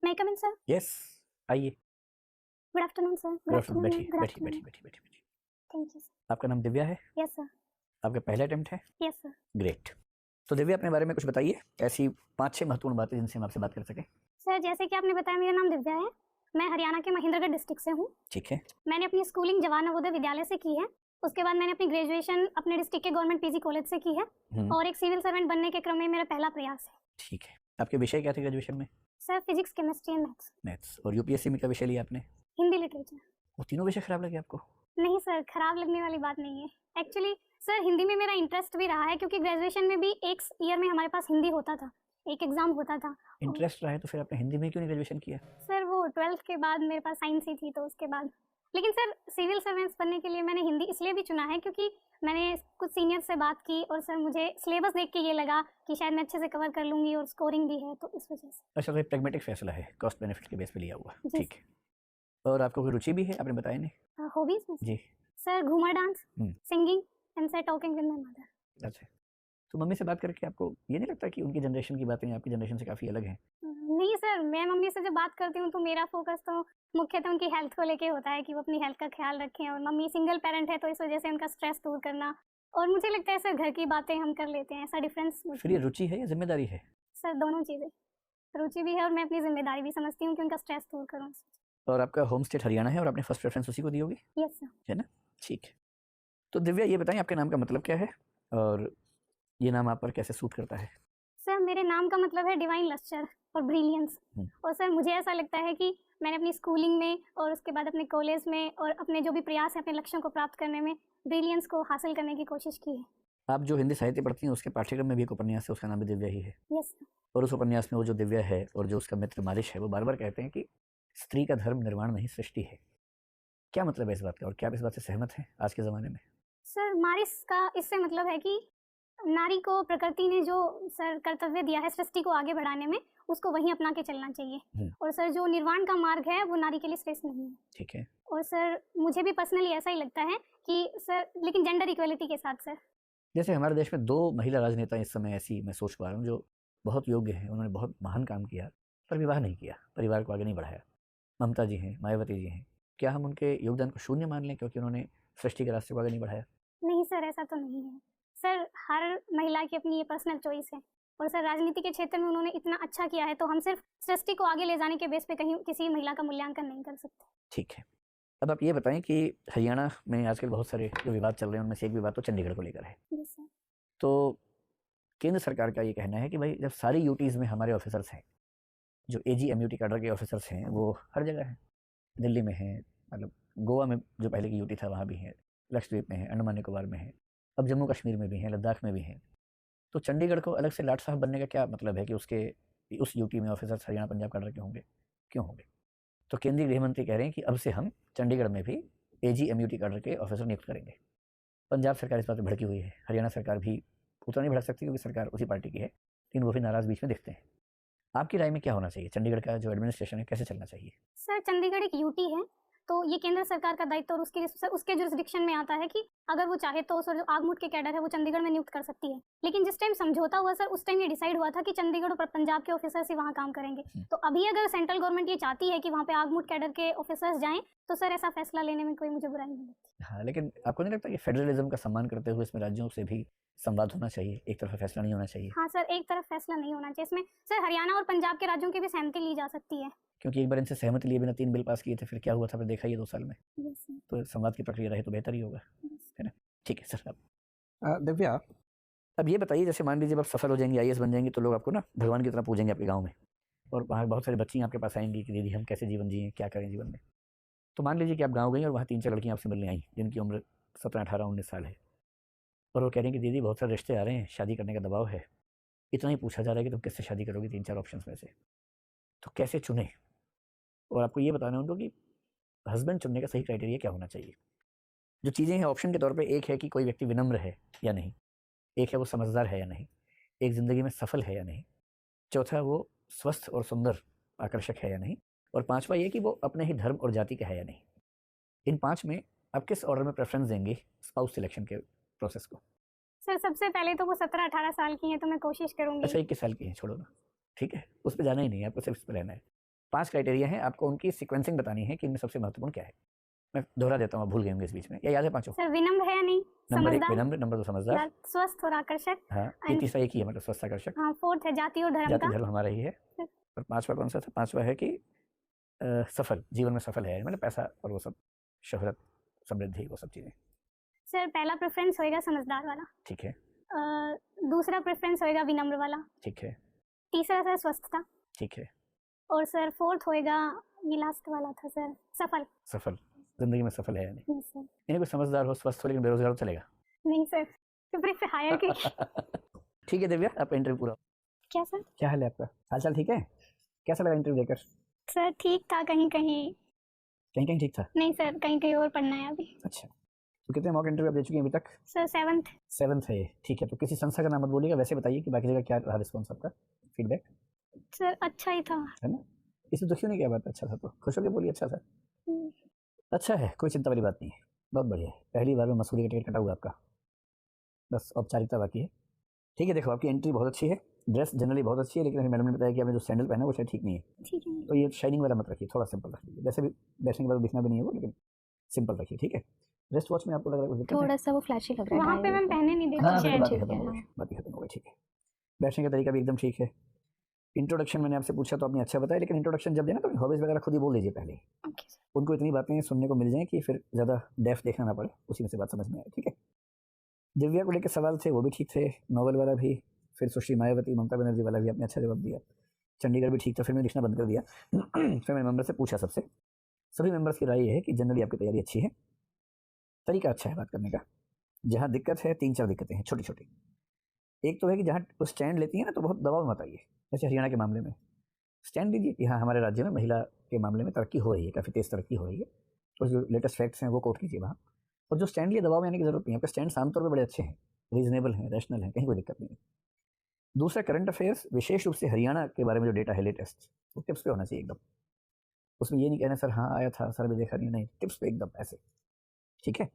मैं कम इन sir. Yes, आइए। Good afternoon sir. Good afternoon, बैठिए बैठिए बैठिए बैठिए बैठिए बैठिए। Thank you sir. आपका नाम दिव्या है? Yes sir. आपका पहला अटेम्प्ट है? Yes sir. ग्रेट। तो दिव्या, अपने बारे में कुछ बताइए, ऐसी 5-6 महत्वपूर्ण बातें जिनसे हम आपसे बात कर सकें। सर जैसे कि आपने बताया, मेरा नाम दिव्या है। मैं हरियाणा के महेंद्रगढ़ डिस्ट्रिक्ट से हूँ। ठीक है। मैंने अपनी स्कूलिंग जवाहर नवोदय विद्यालय से की है। उसके बाद मैंने अपनी ग्रेजुएशन अपने डिस्ट्रिक्ट के गवर्नमेंट पीजी कॉलेज से की है और एक सिविल सर्वेंट बनने के क्रम में मेरा पहला प्रयास है। ठीक है। आपके विषय क्या थे ग्रेजुएशन में? Sir physics, chemistry and maths. और यूपीएससी में क्या विषय लिया आपने? हिंदी लिटरेचर। वो तीनों विषय खराब लगे आपको? नहीं सर, खराब लगने वाली बात नहीं है। एक्चुअली सर हिंदी में मेरा इंटरेस्ट भी रहा है, क्योंकि ग्रेजुएशन में भी एक ईयर में हमारे पास हिंदी होता था, एक एग्जाम होता था। इंटरेस्ट रहा है तो फिर आपने हिंदी में क्यों नहीं ग्रेजुएशन किया? सर वो 12th के बाद मेरे पास साइंस ही थी, तो उसके बाद। लेकिन सर सिविल सर्वेंट्स बनने के लिए मैंने हिंदी इसलिए भी चुना है क्योंकि मैंने कुछ सीनियर से बात की और सर मुझे सिलेबस देख के ये लगा कि शायद मैं अच्छे से कवर कर लूँगी और स्कोरिंग भी है, तो इस वजह से। अच्छा, तो ये प्रैग्मेटिक फैसला है, कॉस्ट बेनिफिट के बेस पे लिया हुआ। जी ठीक है। और आपको कोई रुचि भी है, आपने बताया नहीं? हॉबीज में जी। Sir Ghoomar dance, hmm. Singing and sir talking with my mother. अच्छा, तो मम्मी से बात करके आपको ये नहीं लगता कि उनकी जनरेशन की बातें आपकी जनरेशन से काफ़ी अलग हैं? नहीं सर, मैं मम्मी से जब बात करती हूँ तो मेरा फोकस तो मुख्यतः उनकी हेल्थ को लेके होता है कि वो अपनी हेल्थ का ख्याल रखें, और मम्मी सिंगल पेरेंट है तो इस वजह से उनका स्ट्रेस दूर करना, और मुझे लगता है सर घर की बातें हम कर लेते हैं, ऐसा डिफरेंस। फिर ये रुचि है या जिम्मेदारी है? सर दोनों चीज़ें, रुचि भी है और मैं अपनी जिम्मेदारी भी समझती हूँ कि उनका स्ट्रेस दूर करूँ। और आपका होम स्टेट हरियाणा है और आपने फर्स्ट प्रेफरेंस उसी को दी होगी, यस सर। है ना? ठीक है। तो दिव्या, ये बताएं आपके नाम का मतलब क्या है और ये नाम आप पर कैसे सूट करता है? सर मेरे नाम का मतलब है डिवाइन लस्टर और ब्रिलियंस। और सर मुझे ऐसा लगता है कि मैंने अपनी स्कूलिंग में और उसके बाद अपने कॉलेज में और अपने जो भी प्रयास है अपने लक्ष्यों को प्राप्त करने में, ब्रिलियंस को हासिल करने की कोशिश की है। आप जो हिंदी साहित्य पढ़ती हैं उसके पाठ्यक्रम में भी एक उपन्यास है, उसका नाम भी दिव्या ही है। Yes sir. और उस उपन्यास में वो जो दिव्या है और जो उसका मित्र मारिश है, वो बार बार कहते हैं कि स्त्री का धर्म निर्माण नहीं सृष्टि है। क्या मतलब है इस बात का, और क्या आप इस बात से सहमत हैं आज के ज़माने में? सर मारिस का इससे मतलब है कि नारी को प्रकृति ने जो सर कर्तव्य दिया है सृष्टि को आगे बढ़ाने में, उसको वहीं अपना के चलना चाहिए। और सर जो निर्वाण का मार्ग है वो नारी के लिए श्रेष्ठ नहीं है। ठीक है। और सर मुझे भी पर्सनली ऐसा ही लगता है कि सर, लेकिन जेंडर इक्वलिटी के साथ सर। जैसे हमारे देश में 2 महिला राजनेता इस समय ऐसी मैं सोच पा रहा हूँ जो बहुत योग्य हैं, उन्होंने बहुत महान काम किया पर विवाह नहीं किया, परिवार को आगे नहीं बढ़ाया। ममता जी हैं, मायावती जी हैं। क्या हम उनके योगदान को शून्य मान लें क्योंकि उन्होंने सृष्टि के रास्ते को आगे नहीं बढ़ाया? नहीं सर, ऐसा तो नहीं है। सर हर महिला की अपनी ये पर्सनल चॉइस है, और सर राजनीति के क्षेत्र में उन्होंने इतना अच्छा किया है, तो हम सिर्फ सृष्टि को आगे ले जाने के बेस पे कहीं किसी महिला का मूल्यांकन नहीं कर सकते। ठीक है। अब आप ये बताएं कि हरियाणा में आजकल बहुत सारे जो विवाद चल रहे हैं उनमें से एक विवाद तो चंडीगढ़ को लेकर है। जी सर। तो केंद्र सरकार का ये कहना है कि भाई जब सारी यूटीज़ में हमारे ऑफिसर्स हैं, जो एजी एमयूटी कैडर के ऑफिसर्स हैं वो हर जगह हैं, दिल्ली में हैं, मतलब गोवा में जो पहले की यूटी था वहाँ भी है, लक्षद्वीप में है, अंडमान निकोबार में है, अब जम्मू कश्मीर में भी हैं, लद्दाख में भी हैं। तो चंडीगढ़ को अलग से लाट साहब बनने का क्या मतलब है कि उसके उस यूटी में ऑफिसर्स हरियाणा पंजाब कैडर के होंगे? क्यों होंगे? तो केंद्रीय गृह मंत्री कह रहे हैं कि अब से हम चंडीगढ़ में भी एजी एमयूटी कैडर के ऑफिसर नियुक्त करेंगे। पंजाब सरकार इस बात पर भड़की हुई है, हरियाणा सरकार भी उतना नहीं भड़क सकती क्योंकि सरकार उसी पार्टी की है, लेकिन वो भी नाराज़ बीच में दिखते हैं। आपकी राय में क्या होना चाहिए, चंडीगढ़ का जो एडमिनिस्ट्रेशन है कैसे चलना चाहिए? सर चंडीगढ़ एक यूटी है, तो ये केंद्र सरकार का दायित्व और उसके जुरिस्डिक्शन में आता है कि अगर वो चाहे तो सर जो आगमुट के कैडर है वो चंडीगढ़ में नियुक्त कर सकती है। लेकिन जिस टाइम समझौता हुआ सर, उस टाइम ये डिसाइड हुआ था कि चंडीगढ़ और पंजाब के ऑफिसर्स ही वहाँ काम करेंगे। तो अभी अगर सेंट्रल गवर्नमेंट ये चाहती है कि वहाँ पे आगमुट कैडर के ऑफिसर्स जाएं, तो सर ऐसा फैसला लेने में कोई मुझे बुराई नहीं लगती। हाँ, लेकिन आपको नहीं लगता कि फेडरलिज्म का सम्मान करते हुए इसमें राज्यों से भी संवाद होना चाहिए, एक तरफा फैसला नहीं होना चाहिए? हाँ सर, एक तरफ फैसला नहीं होना चाहिए इसमें। सर हरियाणा और पंजाब के राज्यों की भी सहमति ली जा सकती है, क्योंकि एक बार इनसे सहमति लिए बिना 3 बिल पास किए थे, फिर क्या हुआ था फिर देखा ही है 2 साल में। तो संवाद की प्रक्रिया रहे तो बेहतर ही होगा, है ना? ठीक है सर। अब दिव्या, अब ये बताइए, जैसे मान लीजिए आप सफल हो जाएंगी, आईएएस बन जाएंगी, तो लोग आपको ना भगवान की तरह पूजेंगे आपके गाँव में, और वहाँ बहुत सारी बच्चियाँ आपके पास आएंगी कि दीदी हम कैसे जीवन जिए, क्या करें जीवन में। तो मान लीजिए कि आप गाँव गई और वहाँ 3-4 लड़कियाँ आपसे मिलने आई जिनकी उम्र 17, 18, 19 साल है, और वो कह रही हैं कि दीदी बहुत सारे रिश्ते आ रहे हैं, शादी करने का दबाव है, इतना ही पूछा जा रहा है कि तुम किससे शादी करोगी 3-4 ऑप्शंस में से, तो कैसे चुने? और आपको ये बताना है उनको कि हस्बैंड चुनने का सही क्राइटेरिया क्या होना चाहिए। जो चीज़ें हैं ऑप्शन के तौर पे, एक है कि कोई व्यक्ति विनम्र है या नहीं, एक है वो समझदार है या नहीं, एक ज़िंदगी में सफल है या नहीं, चौथा वो स्वस्थ और सुंदर आकर्षक है या नहीं, और पाँचवा ये कि वो अपने ही धर्म और जाति का है या नहीं। इन 5 में आप किस ऑर्डर में प्रेफरेंस देंगे स्पाउस सिलेक्शन के प्रोसेस को? सर सबसे पहले तो वो 17-18 साल की हैं, तो मैं कोशिश करूंगी। अच्छा, 21 साल की हैं, छोड़ो ना, ठीक है, उस पर जाना ही नहीं है, आपको सिर्फ इस पर रहना है। 5 क्राइटेरिया हैं, आपको उनकी सीक्वेंसिंग बतानी है कि इनमें सबसे महत्वपूर्ण क्या है। मैं दोहरा देता हूँ, भूल गए होंगे इस बीच में, या याद है पांचों? सर विनम्र है या नहीं? नंबर 1 समझदार, विनम्र, नंबर 2 समझदार, स्वस्थ और आकर्षक, हाँ ये तीसरा एक ही है, मतलब स्वस्थ आकर्षक। हाँ, फोर्थ है जाति और धर्म जाति का। धर्म हमारा ही है। और 5वां कौन सा था? 5वां है कि सफल, जीवन में सफल है, मतलब पैसा और वो सब, शोहरत, समृद्धि, वो सब चीज़ें। सर पहला प्रेफरेंस होएगा समझदार वाला, ठीक है, दूसरा प्रेफरेंस होएगा विनम्र वाला, ठीक है, तीसरा सर स्वस्थता, ठीक है, और सर फोर्थ होएगा, ये लास्ट वाला था सर, सफल। सफल, जिंदगी में सफल है यानी। नहीं सर, यानी कोई समझदार हो, स्वस्थ हो, लेकिन बेरोजगार हो, चलेगा? नहीं सर, पेपर पे हायर की। ठीक है दिव्या, आपका इंटरव्यू पूरा। क्या सर? क्या हाल है आपका? हाल चाल ठीक है? कैसा लगा इंटरव्यू देकर? सर ठीक था, कहीं कहीं। कहीं कहीं ठीक था? नहीं सर, कहीं कहीं और पढ़ना है अभी। अच्छा, तो कितने मॉक इंटरव्यू आप दे चुके हैं अभी तक? सर 7th है ये, ठीक है। तो किसी संस्था का नाम मत बोलिएगा, वैसे बताइए कि बाकी जगह क्या रहा रिस्पॉन्स आपका, फीडबैक? सर अच्छा ही था। है ना, इसमें दुखी होने की क्या बात है, अच्छा था तो खुश होकर बोलिए अच्छा था। अच्छा है, कोई चिंता वाली बात नहीं है, बहुत बढ़िया है। पहली बार में मसूरी का टिकट कटा हुआ आपका, बस औपचारिकता बाकी है। ठीक है, देखो आपकी एंट्री बहुत अच्छी है, ड्रेस जनरली बहुत अच्छी है, लेकिन अभी मैडम ने बताया कि आपने जो सैंडल पहना है वो शायद ठीक नहीं है। ठीक है। तो ये शाइनिंग वाला मत रखिए, थोड़ा सिंपल रख लीजिए, वैसे भी बैठने के बाद दिखना भी नहीं है वो, लेकिन सिंपल रखिए, ठीक है। रेस्ट वॉच में आपको लग रहा है कुछ दिक्कत है? थोड़ा सा वो फ्लैशी लग रहा है। वहाँ पे मैम पहने नहीं देती। हाँ, अच्छा, बात ही ठीक खत्म है, हो गई, हाँ। बात ही खत्म हो गई, ठीक है। बैठने का तरीका भी एकदम ठीक है। इंट्रोडक्शन मैंने आपसे पूछा तो आपने अच्छा बताया, लेकिन इंट्रोडक्शन जब देना तो हॉबीज़ वगैरह खुद ही बोल दीजिए पहले, ओके सर। उनको इतनी बातें सुनने को मिल जाएं कि फिर ज़्यादा डेफ देखना ना पड़े, उसी में से बात समझ में आए, ठीक है। दिव्या को लेकर सवाल थे, वो भी ठीक थे, नॉवल वाला भी, फिर सुश्री मायावती, ममता बनर्जी वाला भी आपने अच्छा जवाब दिया, चंडीगढ़ भी ठीक था, फिर मैंने लिखना बंद कर दिया। फिर मैंने मेंबर से पूछा, सबसे सभी मेंबर्स की राय ये है कि जनरली आपकी तैयारी अच्छी है, तरीका अच्छा है बात करने का। जहाँ दिक्कत है, 3-4 दिक्कतें हैं छोटी छोटी। एक तो है कि जहाँ वो स्टैंड लेती है ना, तो बहुत दबाव मत आइए, जैसे हरियाणा के मामले में स्टैंड लीजिए कि हाँ हमारे राज्य में महिला के मामले में तरक्की हो रही है, काफ़ी तेज़ तरक्की हो रही है, और जो लेटेस्ट फैक्ट्स हैं वो कोट कीजिए वहाँ। और जो स्टैंड लिए दबाव में आने की जरूरत नहीं है, आपके स्टैंड आमतौर पर बड़े अच्छे हैं, रीजनेबल हैं, रैशनल हैं, कहीं कोई दिक्कत नहीं है। दूसरा, करंट अफेयर्स, विशेष रूप से हरियाणा के बारे में जो डेटा है लेटेस्ट, वो टिप्स पे होना चाहिए एकदम। उसमें ये नहीं कहना सर हाँ आया था सर अभी देखा नहीं, टिप्स पे एकदम ऐसे, ठीक है।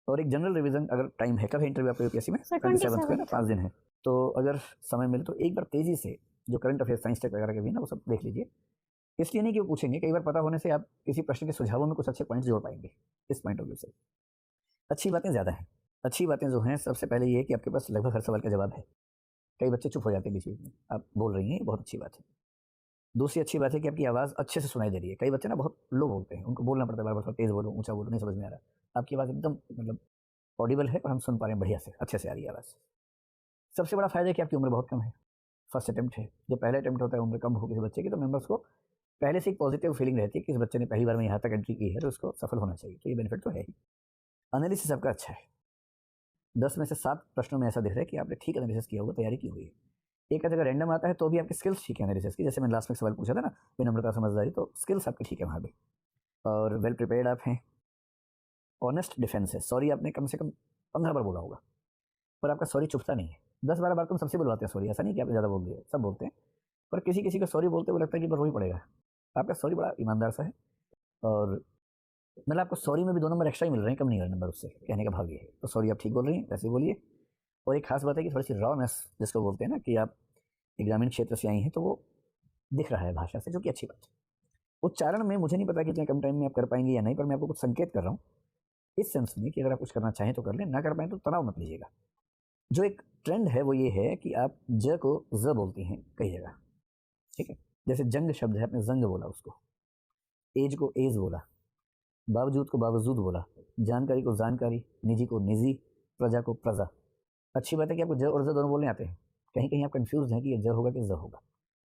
और एक जनरल रिवीजन अगर टाइम है, कब है इंटरव्यू आपको यूपीएससी में? 27 को है ना, 5 दिन है, तो अगर समय मिले तो एक बार तेजी से जो करंट अफेयर साइंस टेक वगैरह के भी ना वो सब देख लीजिए। इसलिए नहीं कि वो पूछेंगे, कई बार पता होने से आप किसी प्रश्न के सुझावों में कुछ अच्छे पॉइंट्स जोड़ पाएंगे, इस पॉइंट ऑफ व्यू से अच्छी बातें ज़्यादा हैं। अच्छी बातें जो हैं, सबसे पहले ये है कि आपके पास लगभग हर सवाल का जवाब है। कई बच्चे चुप हो जाते हैं बीच बीच में, आप बोल रही हैं, बहुत अच्छी बात है। दूसरी अच्छी बात है कि आपकी आवाज़ अच्छे से सुनाई दे रही है। कई बच्चे ना बहुत लो बोलते हैं, उनको बोलना पड़ता है बार बार, तेज़ बोलो, ऊँचा बोलो, नहीं समझ में आ रहा। आपकी आवाज़ एकदम मतलब ऑडिबल है और हम सुन पा रहे हैं बढ़िया से, अच्छे से आ रही है आवाज़। सबसे बड़ा फ़ायदा है कि आपकी उम्र बहुत कम है, फर्स्ट अटैम्प्ट है। जब पहला अटैम्प्ट होता है, उम्र कम हो किसी बच्चे की, तो मेंबर्स को पहले से एक पॉजिटिव फीलिंग रहती है कि इस बच्चे ने पहली बार में यहाँ तक एंट्री की है, तो उसको सफल होना चाहिए, तो ये बेनिफिट तो है ही। एनालिसिस आपका अच्छा है, 10 में से 7 प्रश्नों में ऐसा दिख रहा है कि आपने ठीक एनालिसिस किया होगा, तैयारी की हुई है। एक अगर रैंडम आता है तो भी आपकी स्किल्स ठीक है एनालिसिस की, जैसे मैंने लास्ट में सवाल पूछा था ना, विनम्रता, समझदारी, तो स्किल्स आपकी ठीक है वहाँ भी, और वेल प्रिपेयर्ड आप हैं। ऑनेस्ट डिफेंस है, सॉरी आपने कम से कम 15 बार बोला होगा, पर आपका सॉरी चुभता नहीं है। 10-12 बार तुम सबसे बुलवाते हैं सॉरी, ऐसा नहीं कि आपने ज़्यादा बोल दिया, सब बोलते हैं, पर किसी किसी को सॉरी बोलते हुए लगता है कि रो ही पड़ेगा। आपका सॉरी बड़ा ईमानदार सा है, और मतलब आपको सॉरी में भी 2 नंबर एक्स्ट्रा ही मिल रहे हैं, कम नहीं हो रहे नंबर, उससे कहने का भाव ये है। तो सॉरी आप ठीक बोल रही हैं, वैसे बोलिए। और एक खास बात है कि थोड़ी सी रॉनेस जिसको बोलते हैं ना, कि आप ग्रामीण क्षेत्र से आई हैं, तो वो दिख रहा है भाषा से, जो कि अच्छी बात है। उच्चारण में मुझे नहीं पता कि इतने कम टाइम में आप कर पाएंगे या नहीं, पर मैं आपको कुछ संकेत कर रहा हूँ इस सेंस में कि अगर आप कुछ करना चाहें तो कर लें, ना कर पाएँ तो तनाव मत लीजिएगा। जो एक ट्रेंड है वो ये है कि आप ज को ज बोलती हैं कई जगह, ठीक है। जैसे जंग शब्द है, आपने जंग बोला उसको, एज को एज बोला, बावजूद को बावजूद बोला, जानकारी को जानकारी, निजी को निजी, प्रजा को प्रजा। अच्छी बात है कि आपको ज और ज दोनों बोलने आते हैं। कहीं कहीं आप कंफ्यूज हैं कि ये ज होगा कि ज होगा,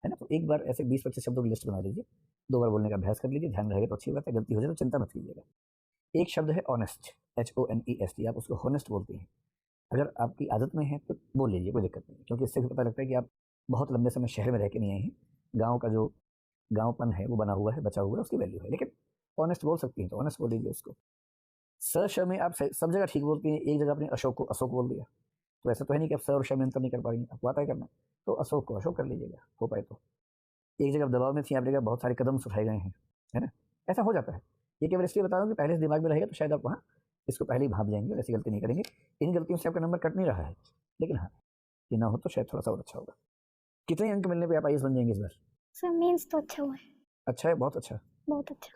है ना। तो एक बार ऐसे 20-25 शब्दों की लिस्ट बना लीजिए, 2 बार बोलने का अभ्यास कर लीजिए, ध्यान रहेगा तो अच्छी बात है, गलती हो जाए तो चिंता मत कीजिएगा। एक शब्द है ऑनेस्ट, HONEST, आप उसको हॉनेस्ट बोलती हैं। अगर आपकी आदत में है तो बोल लीजिए, कोई दिक्कत नहीं, क्योंकि इससे भी पता लगता है कि आप बहुत लंबे समय शहर में रह के नहीं आए हैं, गाँव का जो गाँवपन है वो बना हुआ है, बचा हुआ है, उसकी वैल्यू है। लेकिन ऑनेस्ट बोल सकती हैं तो ऑनेस्ट बोल लीजिए उसको। स श में आप सब जगह ठीक बोलती हैं, एक जगह आपने अशोक को अशोक बोल दिया, तो ऐसा तो है नहीं कि आप स और श में अंतर नहीं कर पा रही हैं, आपको आता है करना, तो अशोक को अशोक कर लीजिएगा, हो पाए तो। एक जगह दबाव में थी, आपने कहा बहुत सारे कदम उठाए गए हैं, है ना, ऐसा हो जाता है। ये केवल इसलिए बता दूँ कि पहले से दिमाग में रहेगा तो शायद आप वहाँ इसको पहले ही भाप जाएंगे, ऐसी गलती नहीं करेंगे। इन गलतियों से आपका नंबर कट नहीं रहा है, लेकिन हाँ कि ना हो तो शायद थोड़ा सा और अच्छा होगा। कितने अंक मिलने पे आप आईएएस बन जाएंगे इस बार? सर मेंस तो अच्छा हुआ है। अच्छा है, बहुत अच्छा। बहुत अच्छा।